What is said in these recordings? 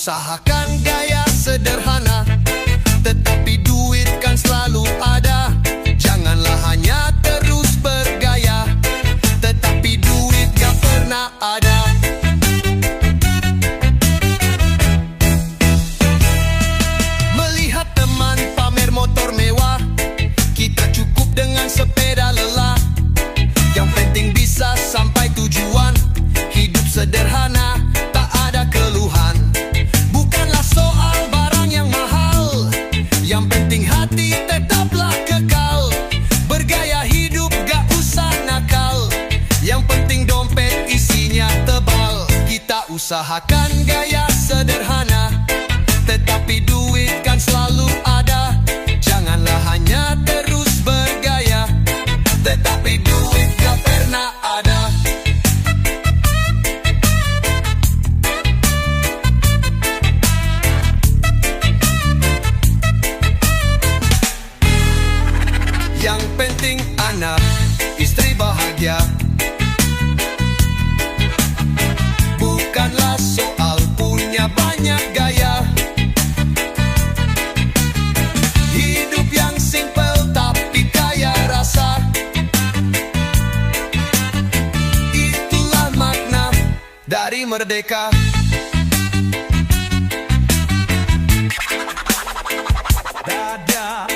usahakan gaya sederhana, tetapi duit kan selalu ada. Janganlah hanya terus bergaya, tetapi duit gak pernah ada. Melihat teman pamer motor mewah, kita cukup dengan sepeda lelah. Yang penting bisa sampai tujuan, hidup sederhana, tak ada keluhan. Bukanlah soal barang yang mahal, yang penting hati tetaplah kekal. Bergaya hidup gak usah nakal, yang penting dompet isinya tebal. Kita usahakan gaya sederhana, tetapi duit kan selalu ada. Janganlah hanya terus bergaya, tetapi duit gak pernah ada. Yang penting anak, istri bahagia. Bukanlah soal punya banyak gaya. Hidup yang simple tapi kaya rasa, itulah makna dari merdeka. Dadah.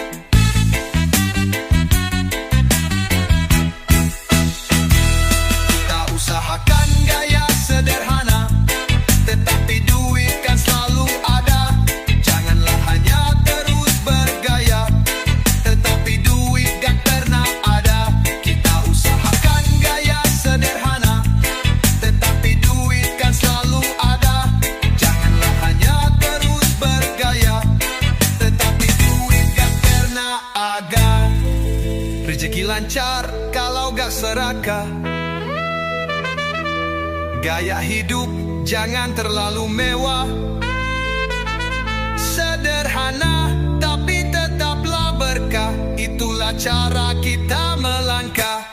Kita usahakan gaya sederhana, tetapi duit kan selalu ada. Janganlah hanya terus bergaya, tetapi duit gak pernah ada. Kita usahakan gaya sederhana, tetapi duit kan selalu ada. Janganlah hanya terus bergaya, tetapi duit gak pernah ada. Rezeki lancar kalau gak serakah. Gaya hidup jangan terlalu mewah, sederhana tapi tetaplah berkah. Itulah cara kita melangkah.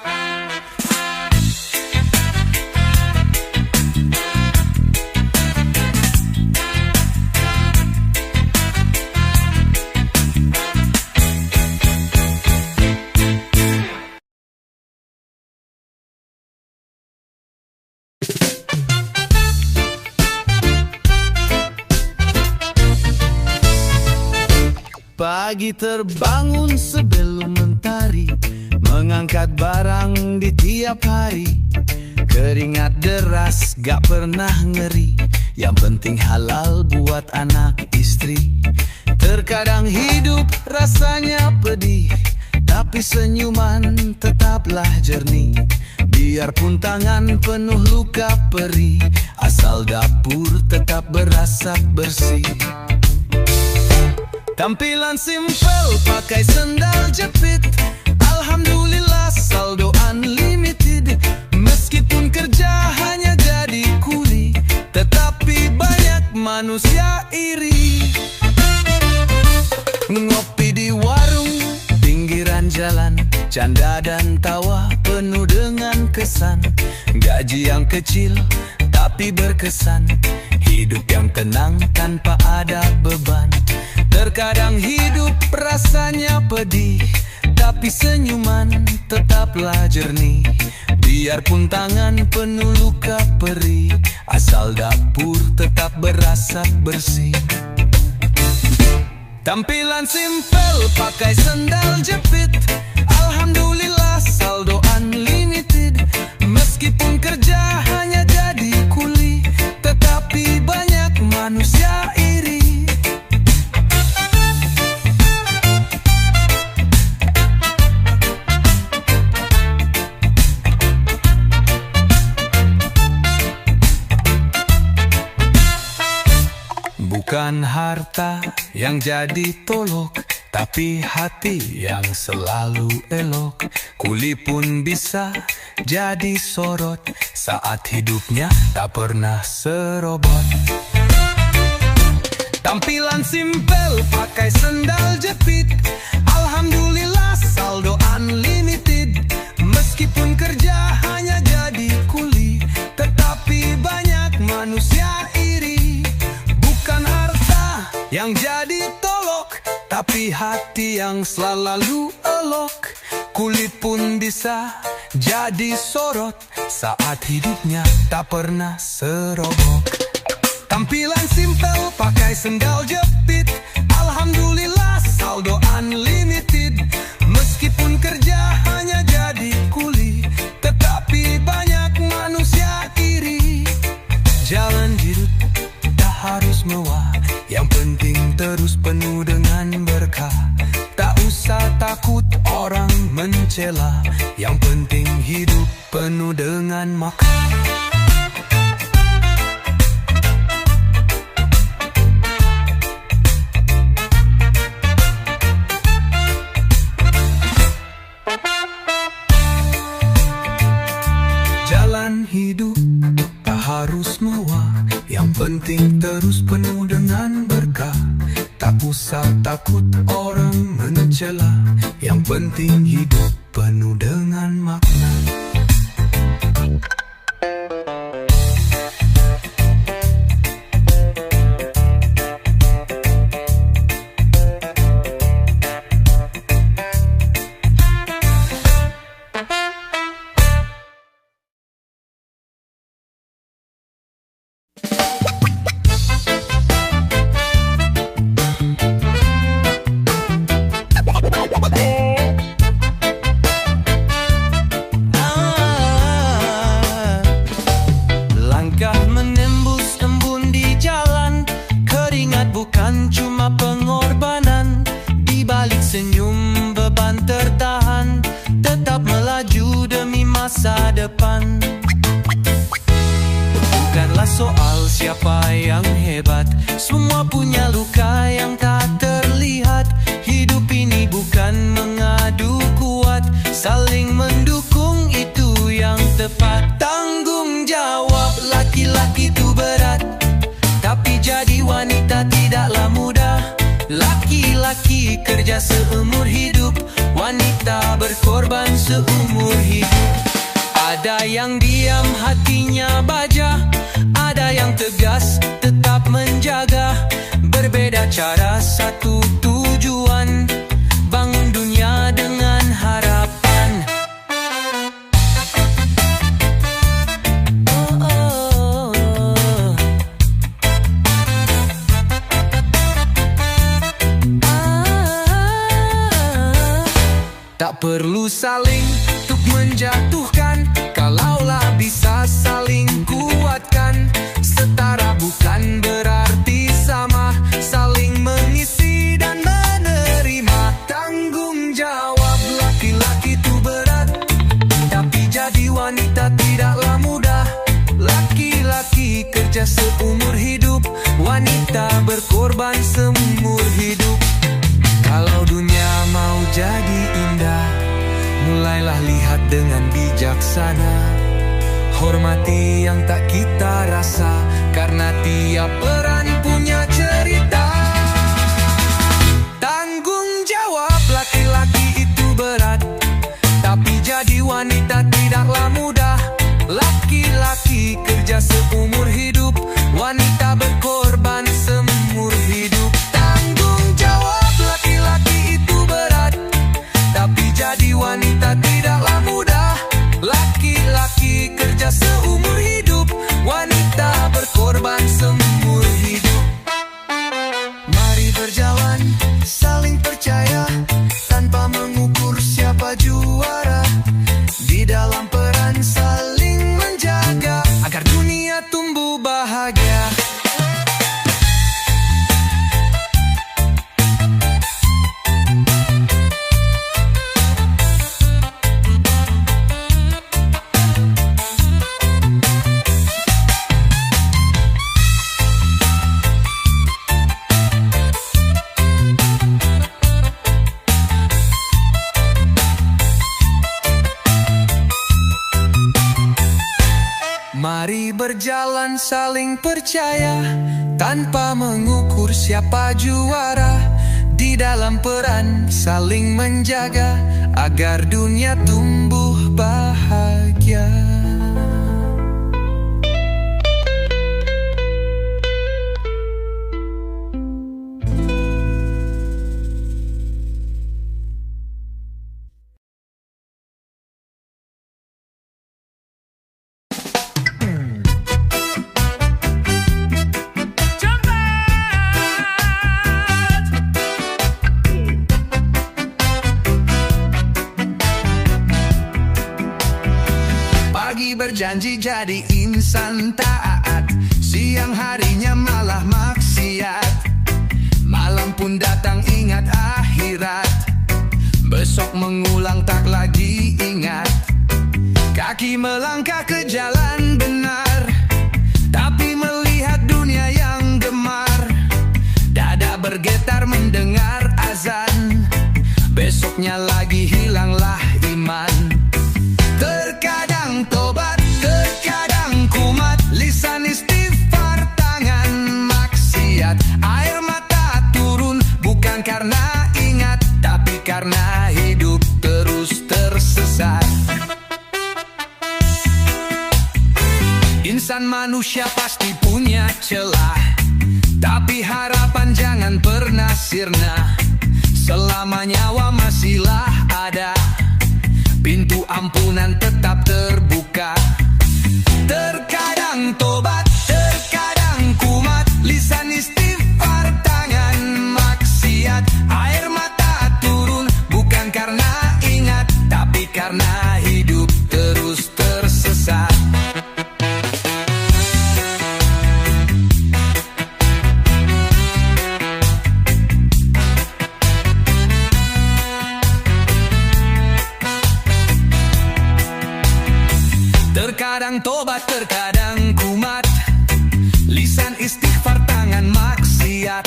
Pagi terbangun sebelum mentari, mengangkat barang di tiap hari. Keringat deras gak pernah ngeri, yang penting halal buat anak istri. Terkadang hidup rasanya pedih, tapi senyuman tetaplah jernih. Biarpun tangan penuh luka perih, asal dapur tetap berasap bersih. Tampilan simpel pakai sendal jepit, alhamdulillah saldo unlimited. Meskipun kerja hanya jadi kuli, tetapi banyak manusia iri. Ngopi di warung pinggiran jalan, canda dan tawa penuh dengan kesan. Gaji yang kecil tapi berkesan, hidup yang tenang tanpa ada beban. Terkadang hidup rasanya pedih, tapi senyuman tetaplah jernih. Biarpun tangan penuh luka perih, asal dapur tetap berasap bersih. Tampilan simpel pakai sendal jepit, alhamdulillah saldo unlimited. Meskipun kerja hanya jadi kuli, tetapi banyak manusia iri. Bukan harta yang jadi tolok, tapi hati yang selalu elok. Kuli pun bisa jadi sorot, saat hidupnya tak pernah serobot. Tampilan simpel pakai sendal jepit, alhamdulillah saldo unlimited. Meskipun kerja hanya jadi kuli, tetapi banyak manusia iri. Bukan hati yang selalu elok, kulit pun bisa jadi sorot saat hidupnya tak pernah serobok. Tampilan simpel pakai sendal jepit, alhamdulillah saldo unlimited. Meskipun kerja hanya jadi kuli, tetapi banyak manusia iri. Jalan hidup tak harus mewah, yang penting terus penuh dengan berkah. Tak usah takut orang mencela, yang penting hidup penuh dengan makna. Jalan hidup tak harus mewah, yang penting terus penuh dengan berkah. Tak usah takut orang mencela, yang penting hidup penuh dengan makna. Langkah menembus embun di jalan, keringat bukan cuma pengorbanan. Di balik senyum beban tertahan, tetap melaju demi masa depan. Bukanlah soal siapa yang hebat, semua punya luka yang tak terlihat. Hidup ini bukan mengadu kuat, saling mendukung itu yang tepat. Tanggung jawab laki-laki itu berat, tapi jadi wanita tidaklah mudah. Laki-laki kerja seumur hidup, wanita berkorban seumur hidup. Ada yang diam hatinya baja, ada yang tegas tetap menjaga. Berbeda cara satu tujuan, bangun dunia dengan harapan. Tak perlu saling untuk menjatuhkan, kalaulah bisa saling kuatkan. Setara bukan berarti sama, saling mengisi dan menerima. Tanggung jawab laki-laki itu berat, tapi jadi wanita tidaklah mudah. Laki-laki kerja seumur hidup, wanita berkorban seumur hidup. Kalau dunia mau jadi indah, mulailah lihat dengan bijaksana. Hormati yang tak kita rasa, karena tiap peran punya cerita. Tanggung jawab laki-laki itu berat, tapi jadi wanita tidaklah mudah. Laki-laki kerja seumur hidup, wanita berkorban seumur hidup. Tanggung jawab laki-laki itu berat, tapi jadi wanita tidaklah mudah. Laki-laki kerja seumur hidup, wanita berkorban seumur hidup. Mari berjalan saling percaya, tanpa mengukur siapa juara. Di dalam peran saling menjaga, agar dunia tumbuh bahagia. Mari berjalan saling percaya, tanpa mengukur siapa juara. Di dalam peran saling menjaga, agar dunia tumbuh bahagia. berjanji jadi insan taat, siang harinya malah maksiat. Malam pun datang ingat akhirat, besok mengulang tak lagi ingat. Kaki melangkah ke jalan benar, tapi melihat dunia yang gemar. Dada bergetar mendengar azan, besoknya lagi hilanglah iman. Terkadang tobat, terkadang kumat, lisan istighfar, tangan maksiat. Air mata turun bukan karena ingat, tapi karena hidup terus tersesat. Insan manusia pasti punya celah, tapi harapan jangan pernah sirna. Selama nyawa masihlah ada, pintu ampunan tetap terbuka. Terkadang tobat, terkadang kumat, lisan istighfar, tangan maksiat. Air mata turun bukan karena ingat, tapi karena hidup terus tersesat. Terkadang tobat, terkadang kumat, lisan istighfar, tangan maksiat.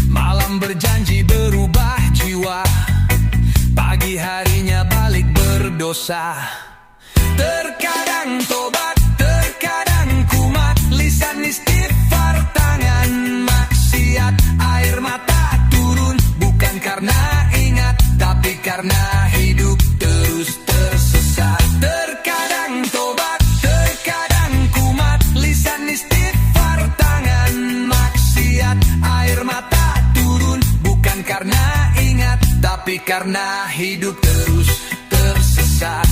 Malam berjanji berubah jiwa, pagi harinya balik berdosa. Terkadang tobat, terkadang kumat, lisan istighfar, tangan maksiat. Air mata turun bukan karena ingat, tapi karena hidup terus tersesat. Terkadang tobat, terkadang kumat, lisan istighfar, tangan maksiat. Air mata turun bukan karena ingat, tapi karena hidup terus tersesat.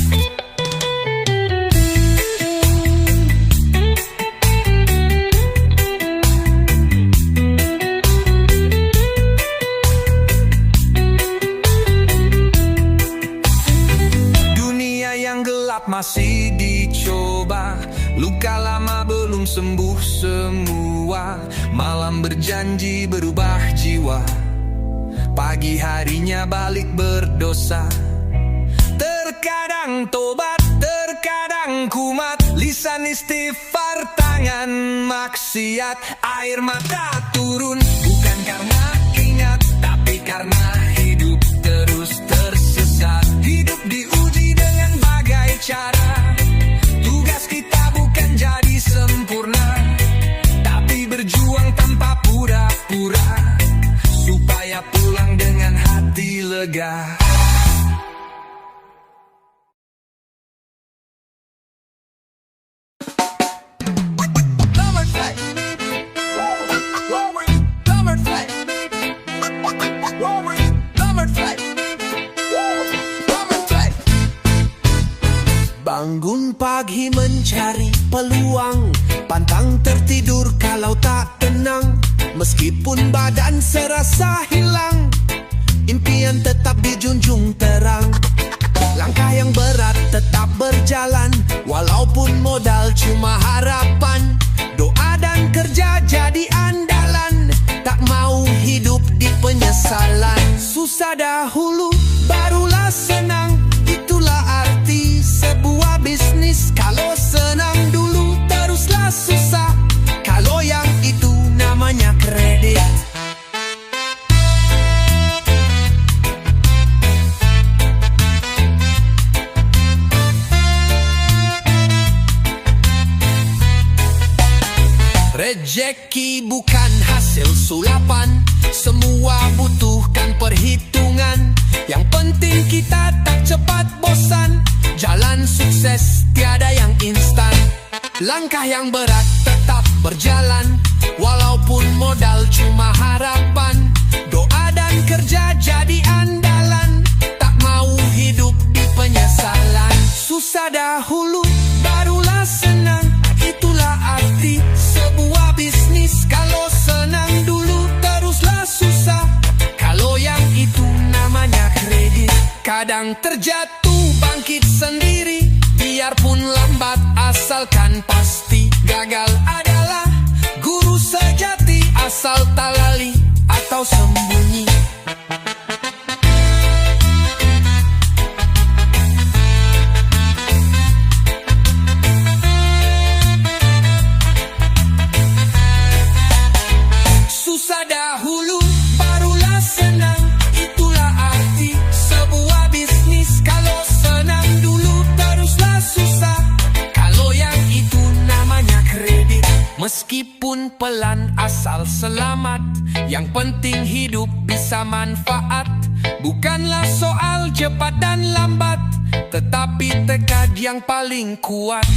Masih dicoba, luka lama belum sembuh semua. Malam berjanji berubah jiwa, pagi harinya balik berdosa. Terkadang tobat, terkadang kumat, lisan istighfar, tangan maksiat. Air mata turun bukan karena ingat, tapi karena hidup terus tersesat. Hidup diuji dengan bagai cara, tugas kita bukan jadi sempurna, tapi berjuang tanpa pura-pura, supaya pulang dengan hati lega. Bangun pagi mencari peluang, pantang tertidur kalau tak tenang. Meskipun badan serasa hilang, impian tetap dijunjung terang. Langkah yang berat tetap berjalan, walaupun modal cuma harapan. Doa dan kerja jadi andalan, tak mau hidup di penyesalan. Susah dahulu barulah senang, itulah arti sebuah bisnis. Kalau senang dulu teruslah susah, kalau yang itu namanya kredit. Rejeki bukan hasil sulapan, semua butuhkan perhitungan. Yang penting kita tak cepat bosan, jalan sukses tiada yang instan. Langkah yang berat tetap berjalan, walaupun modal cuma harapan. Doa dan kerja jadi andalan, tak mau hidup di penyesalan. Susah dahulu barulah senang, itulah arti sebuah bisnis. Kalau senang dulu teruslah susah, kalau yang itu namanya kredit. Kadang terjatuh bangkit sendiri, Biarpun lambat asalkan pasti, gagal adalah guru sejati. Asal tak lali atau sembunyi. Susah dahulu, barulah senang. Itulah arti sebuah bisnis. Kalau senang dulu, teruslah susah. Kalau yang itu namanya kredit. Meskipun pelan asal selamat, yang penting hidup bisa manfaat. Bukanlah soal cepat dan lambat, tetapi tekad yang paling kuat.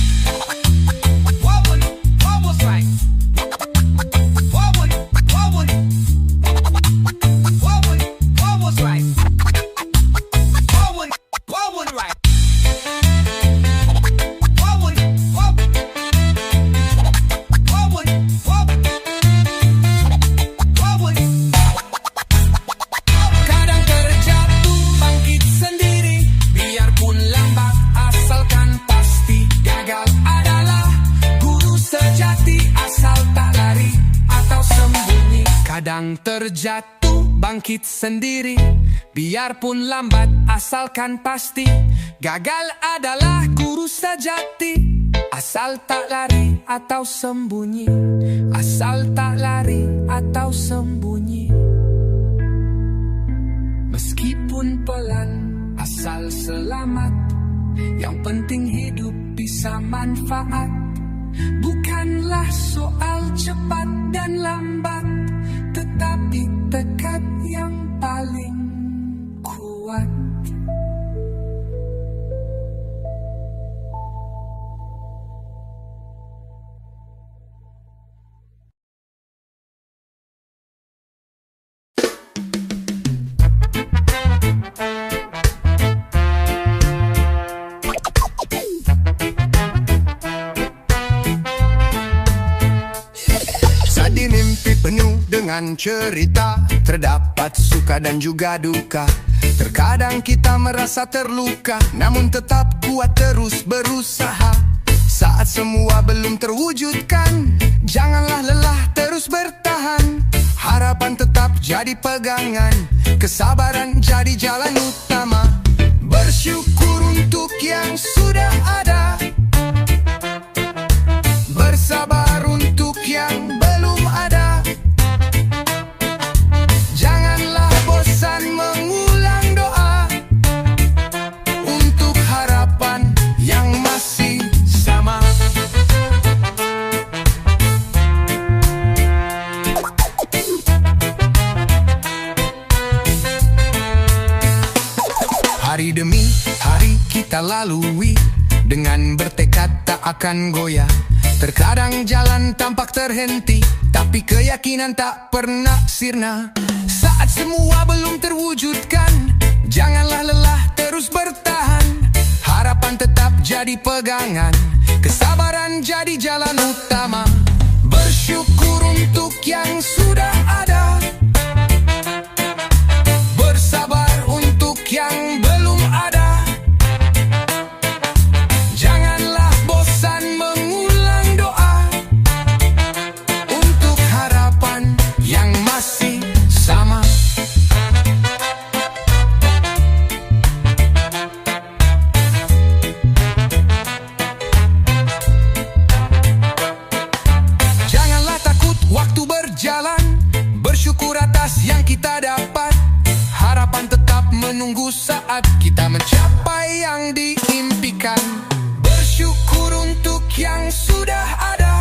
Kadang terjatuh, bangkit sendiri. Biarpun lambat, asalkan pasti. Gagal adalah guru sejati. Asal tak lari atau sembunyi. Asal tak lari atau sembunyi. Meskipun pelan, asal selamat. Yang penting hidup bisa manfaat. Bukanlah soal cepat dan lambat, tetapi tekad yang paling kuat. Di mimpi penuh dengan cerita, terdapat suka dan juga duka. Terkadang kita merasa terluka, namun tetap kuat terus berusaha. Saat semua belum terwujudkan, janganlah lelah terus bertahan. Harapan tetap jadi pegangan, kesabaran jadi jalan utama. Bersyukur untuk yang sudah ada, bersabar untuk yang belum ada. Janganlah bosan mengulang doa untuk harapan yang masih sama. Hari demi hari kita lalui, dengan bertekad tak akan goyah. Terkadang jalan tampak terhenti, tapi keyakinan tak pernah sirna. Saat semua belum terwujudkan, janganlah lelah terus bertahan. Harapan tetap jadi pegangan, kesabaran jadi jalan utama. Bersyukur untuk yang sudah ada, bersabar untuk yang belum ada. Janganlah bosan mengulang doa untuk harapan yang masih sama. Janganlah takut waktu berjalan, bersyukur atas yang kita dapat. Harapan tetap menunggu saat kita mencapai yang diimpikan. Bersyukur untuk yang sudah ada,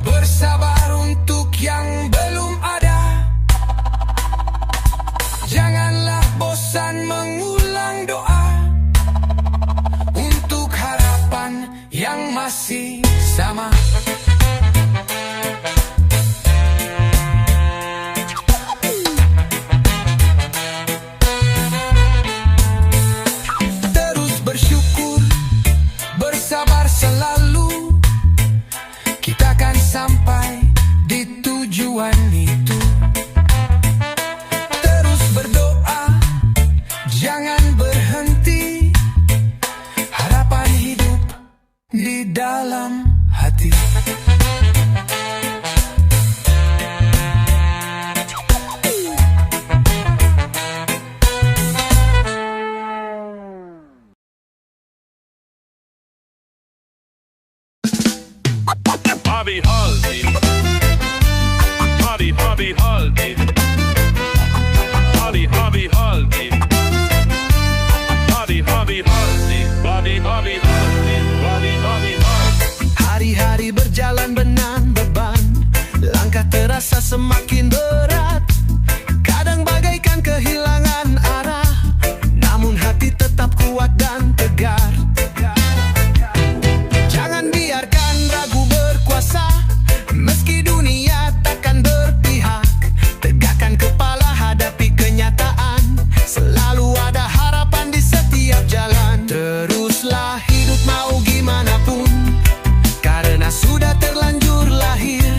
bersabar untuk yang belum ada. Janganlah bosan mengulang doa untuk harapan yang masih sama. Selalu kita akan sampai di tujuan itu. Terus berdoa, jangan berhenti. di dalam hati. Hobby Haldi. Hobby Haldi. Hobby Haldi. Hobby Haldi. Hobby Haldi. Hari-hari berjalan benang beban, langkah terasa semakin berat. Kadang bagaikan kehilangan arah, namun hati tetap kuat dan tegar. Jangan biarkan ragu berkuasa, meski dunia takkan berpihak. Tegakkan kepala, hadapi kenyataan, selalu ada harapan di setiap jalan. Teruslah hidup mau gimana pun, karena sudah terlanjur lahir.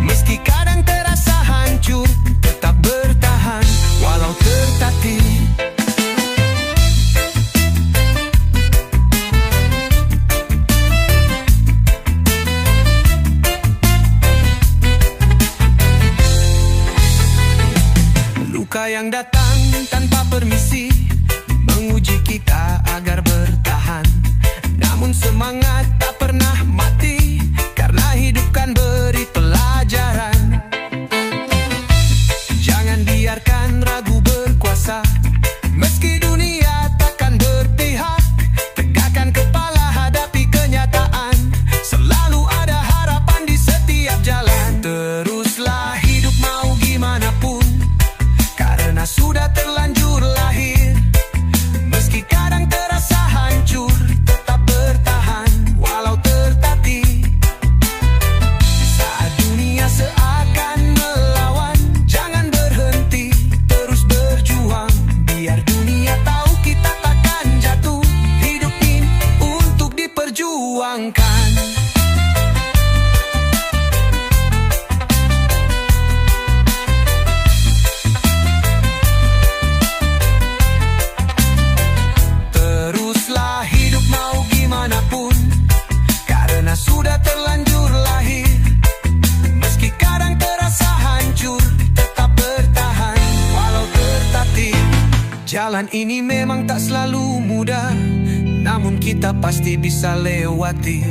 Meski kadang terasa hancur, tetap bertahan walau tertatih. Luka yang datang tanpa permisi menguji kita agar bertahan. Namun semangat tak pernah mati, karena hidup kan beri pelajaran. Jangan biarkan ragu berkuasa, meski dunia takkan berpihak. Tegakkan kepala, hadapi kenyataan, selalu ada harapan di setiap jalan. Teruslah hidup mau gimana pun, karena sudah terlanjur lahir. Meski kadang terasa hancur, tetap bertahan walau tertatih. Saat dunia seakan melawan, jangan berhenti, terus berjuang. Biar dunia tahu kita takkan jatuh, hidup ini untuk diperjuangkan. Teruslah hidup mau gimana pun, karena sudah terlanjur lahir. Meski kadang terasa hancur, tetap bertahan walau tertatih. Jalan ini memang tak selalu mudah, namun kita pasti bisa lewati.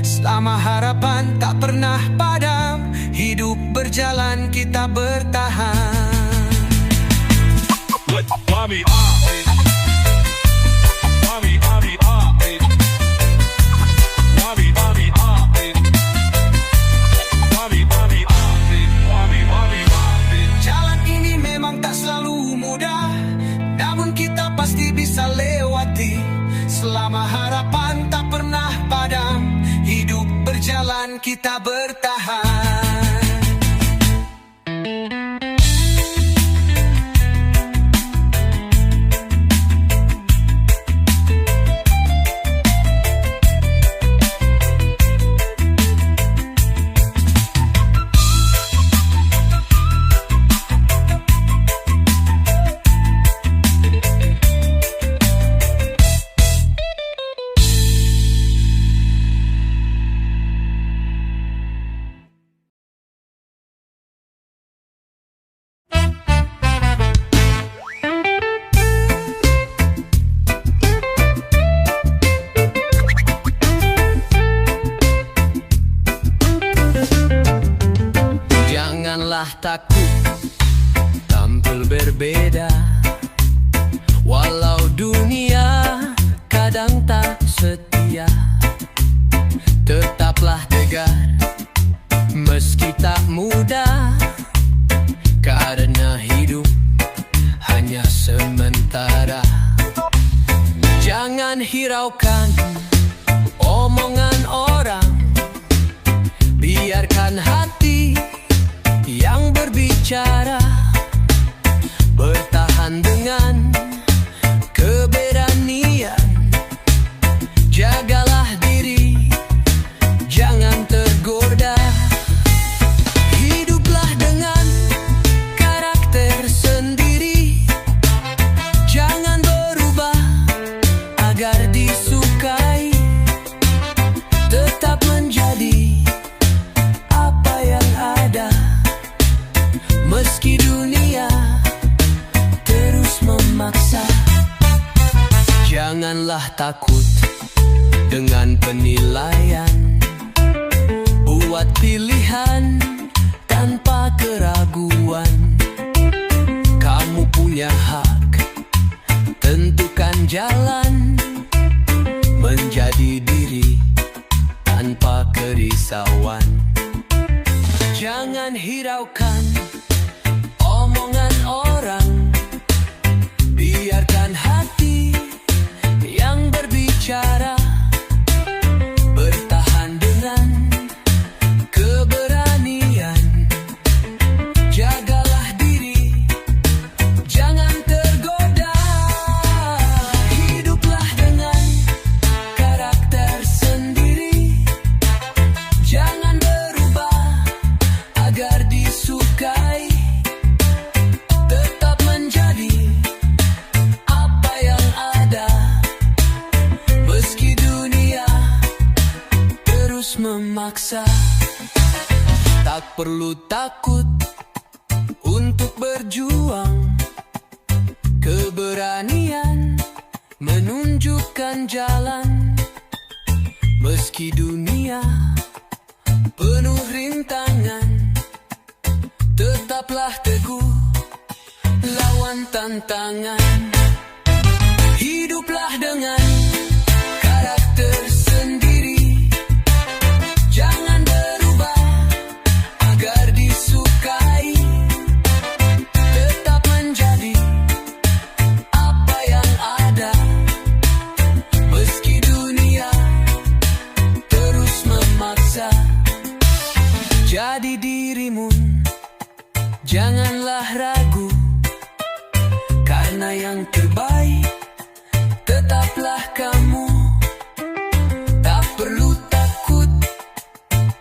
Selama harapan tak pernah padam, hidup berjalan kita bertahan. Hobby Haldi. Hobby Haldi. Hobby Haldi. Hobby Haldi. Jalan ini memang tak selalu mudah, namun kita pasti bisa lewati. Selama harapan tak pernah padam, hidup berjalan kita bertahan. Janganlah takut tampil berbeda, walau dunia kadang tak setia. Tetaplah tegar meski tak mudah, karena hidup hanya sementara. Jangan hiraukan omongan orang, biarkan hati yang berbicara. Bertahan dengan keberanian, jagalah diri, jangan tergoda. Hiduplah dengan karakter sendiri, jangan berubah agar disukai. Janganlah takut dengan penilaian. Buat pilihan tanpa keraguan. Kamu punya hak tentukan jalan, menjadi diri tanpa kerisauan. Jangan hiraukan omongan orang, biarkan hati yang berbicara. Bertahan dengan keberanian, jagalah diri, jangan tergoda. Hiduplah dengan karakter sendiri, jangan berubah agar disukai. Tetap menjadi apa yang ada, meski dunia terus memaksa. Tak perlu takut untuk berjuang, keberanian menunjukkan jalan. Meski dunia penuh rintangan, tetaplah teguh lawan tantangan. Hiduplah dengan karakter sendiri, jangan berubah agar disukai. Tetap menjadi apa yang ada, meski dunia terus memaksa. Jadi dirimu, janganlah ragu, karena yang terbaik tetaplah kamu. Tak perlu takut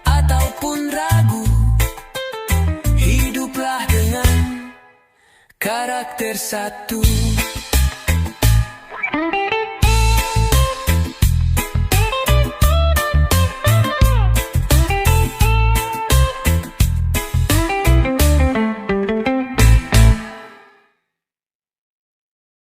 ataupun ragu, hiduplah dengan karakter satu.